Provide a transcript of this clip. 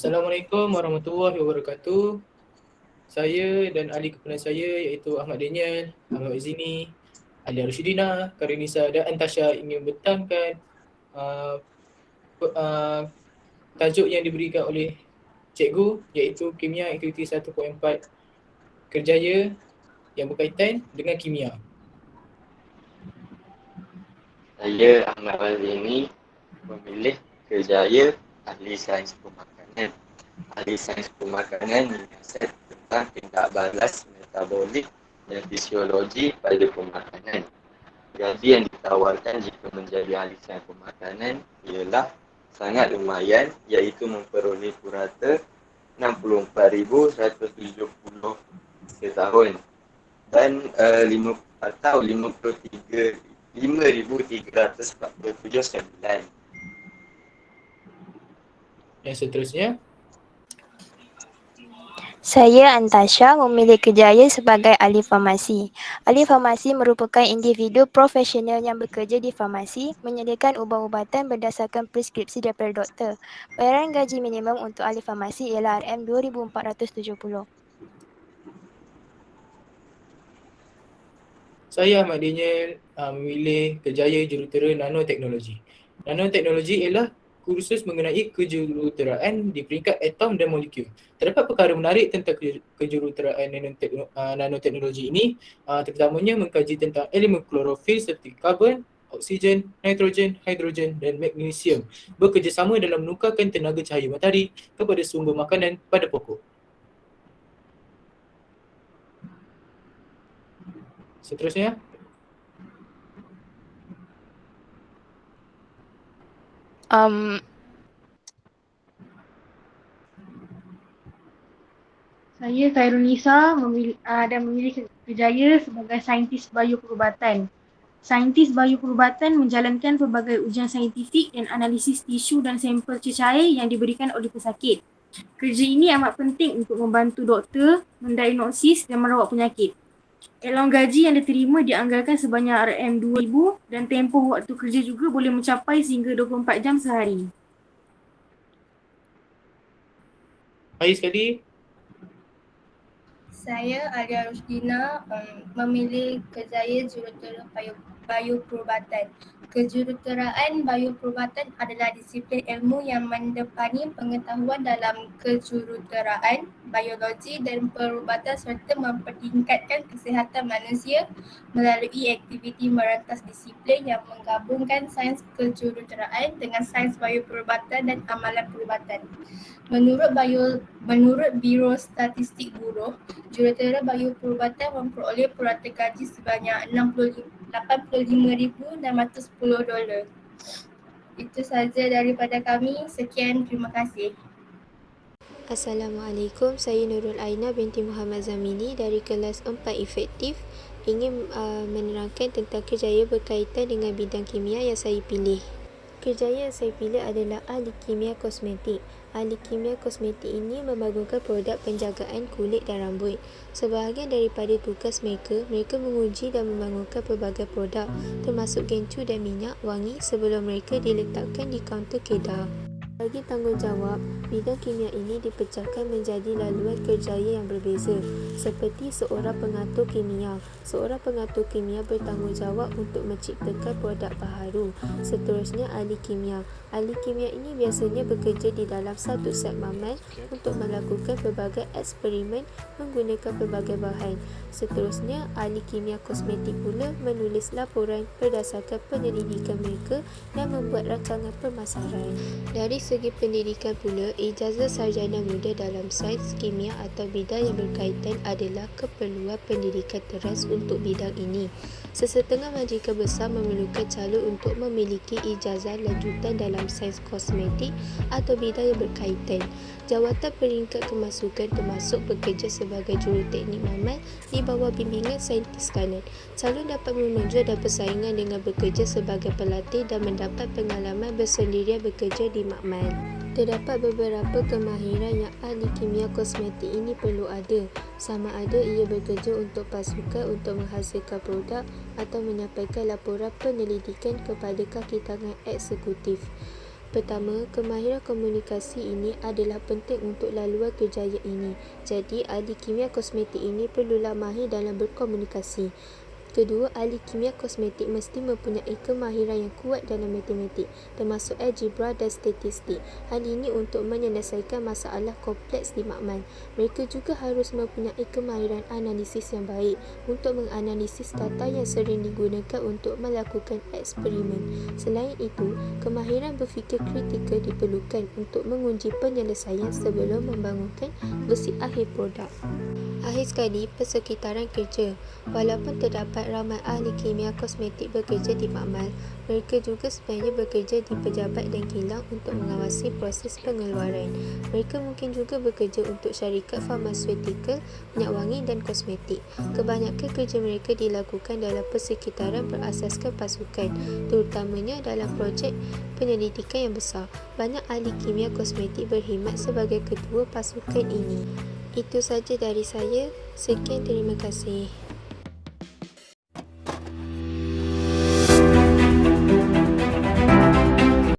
Assalamualaikum warahmatullahi wabarakatuh. Saya dan ahli kumpulan saya iaitu Ahmad Daniel, Ahmad Zini, Alia Rushidina, Karinisa dan Antasha ingin bertangkan tajuk yang diberikan oleh cikgu iaitu Kimia Aktiviti 1.4 Kerjaya yang berkaitan dengan kimia. Saya Ahmad Wazini, pemilih kerjaya ahli sains pemakanan. Ahli sains pemakanan menyiasat tentang tindak balas metabolik dan fisiologi pada pemakanan. Gaji yang ditawarkan jika menjadi ahli sains pemakanan ialah sangat lumayan, iaitu memperoleh purata RM64,170 setahun dan 5,347 Yang seterusnya, Saya Antasha memilih kerjaya sebagai ahli farmasi. Ahli farmasi merupakan individu profesional yang bekerja di farmasi menyediakan ubat-ubatan berdasarkan preskripsi daripada doktor. Bayaran gaji minimum untuk ahli farmasi ialah RM2,470. saya Ahmad Daniel memilih kerjaya jurutera nanoteknologi. Nanoteknologi ialah kursus mengenai kejuruteraan di peringkat atom dan molekul. Terdapat perkara menarik tentang kejuruteraan nanoteknologi ini, terutamanya mengkaji tentang elemen klorofil seperti karbon, oksigen, nitrogen, hidrogen dan magnesium bekerjasama dalam menukarkan tenaga cahaya matahari kepada sumber makanan pada pokok. Seterusnya, Saya Kairunisa memilih kerjaya sebagai saintis bioperubatan. Saintis bioperubatan menjalankan pelbagai ujian saintifik dan analisis tisu dan sampel cecair yang diberikan oleh pesakit. Kerja ini amat penting untuk membantu doktor mendiagnosis dan merawat penyakit. Allowance gaji yang diterima dianggarkan sebanyak RM2,000 dan tempoh waktu kerja juga boleh mencapai sehingga 24 jam sehari. akhir sekali, Saya Alia Rushidina memilih kerjaya jurutera bioperubatan. Kejuruteraan bioperubatan adalah disiplin ilmu yang mendepani pengetahuan dalam kejuruteraan, biologi dan perubatan serta mempertingkatkan kesihatan manusia melalui aktiviti merentas disiplin yang menggabungkan sains kejuruteraan dengan sains bioperubatan dan amalan perubatan. Menurut Biro Statistik Buruh, jurutera bioperubatan memperoleh purata gaji sebanyak $85,610. Itu sahaja daripada kami. Sekian, terima kasih. Assalamualaikum, saya Nurul Aina binti Muhammad Zamini dari kelas 4 efektif ingin menerangkan tentang kerjaya berkaitan dengan bidang kimia yang saya pilih. Kerjaya yang saya pilih adalah ahli kimia kosmetik. Ahli kimia kosmetik ini membangunkan produk penjagaan kulit dan rambut. Sebahagian daripada tugas mereka menguji dan membangunkan pelbagai produk termasuk gencu dan minyak wangi sebelum mereka diletakkan di kaunter kedai. Bagi tanggungjawab, bidang kimia ini dipecahkan menjadi laluan kerjaya yang berbeza, seperti seorang pengatur kimia. Seorang pengatur kimia bertanggungjawab untuk menciptakan produk baharu. Seterusnya, ahli kimia. Ahli kimia ini biasanya bekerja di dalam satu set mamal untuk melakukan pelbagai eksperimen menggunakan pelbagai bahan. Seterusnya, ahli kimia kosmetik pula menulis laporan berdasarkan penyelidikan mereka dan membuat rancangan pemasaran. Dari segi pendidikan pula, ijazah sarjana muda dalam sains kimia atau bidang yang berkaitan adalah keperluan pendidikan teras untuk bidang ini. Sesetengah majikan besar memerlukan calon untuk memiliki ijazah lanjutan dalam sains kosmetik atau bidang yang berkaitan. Jawatan peringkat kemasukan termasuk bekerja sebagai juruteknik mamal di bawah bimbingan saintis kanan. Calon dapat menonjol dan persaingan dengan bekerja sebagai pelatih dan mendapat pengalaman bersendirian bekerja di makmal. Terdapat beberapa kemahiran yang ahli kimia kosmetik ini perlu ada, sama ada ia bekerja untuk pasukan untuk menghasilkan produk atau menyampaikan laporan penyelidikan kepada kaki tangan eksekutif. Pertama, kemahiran komunikasi ini adalah penting untuk laluan kerjaya ini. Jadi, ahli kimia kosmetik ini perlulah mahir dalam berkomunikasi. Kedua, ahli kimia kosmetik mesti mempunyai kemahiran yang kuat dalam matematik, termasuk algebra dan statistik. Hal ini untuk menyelesaikan masalah kompleks di makmal. Mereka juga harus mempunyai kemahiran analisis yang baik untuk menganalisis data yang sering digunakan untuk melakukan eksperimen. Selain itu, kemahiran berfikir kritikal diperlukan untuk menguji penyelesaian sebelum membangunkan versi akhir produk. Akhir sekali, persekitaran kerja. Walaupun terdapat ramai ahli kimia kosmetik bekerja di makmal, mereka juga sebenarnya bekerja di pejabat dan kilang untuk mengawasi proses pengeluaran. Mereka mungkin juga bekerja untuk syarikat farmaseutikal, minyak wangi dan kosmetik. Kebanyakan kerja mereka dilakukan dalam persekitaran berasaskan pasukan, terutamanya dalam projek penyelidikan yang besar. Banyak ahli kimia kosmetik berkhidmat sebagai ketua pasukan ini. Itu saja dari saya. Sekian, terima kasih.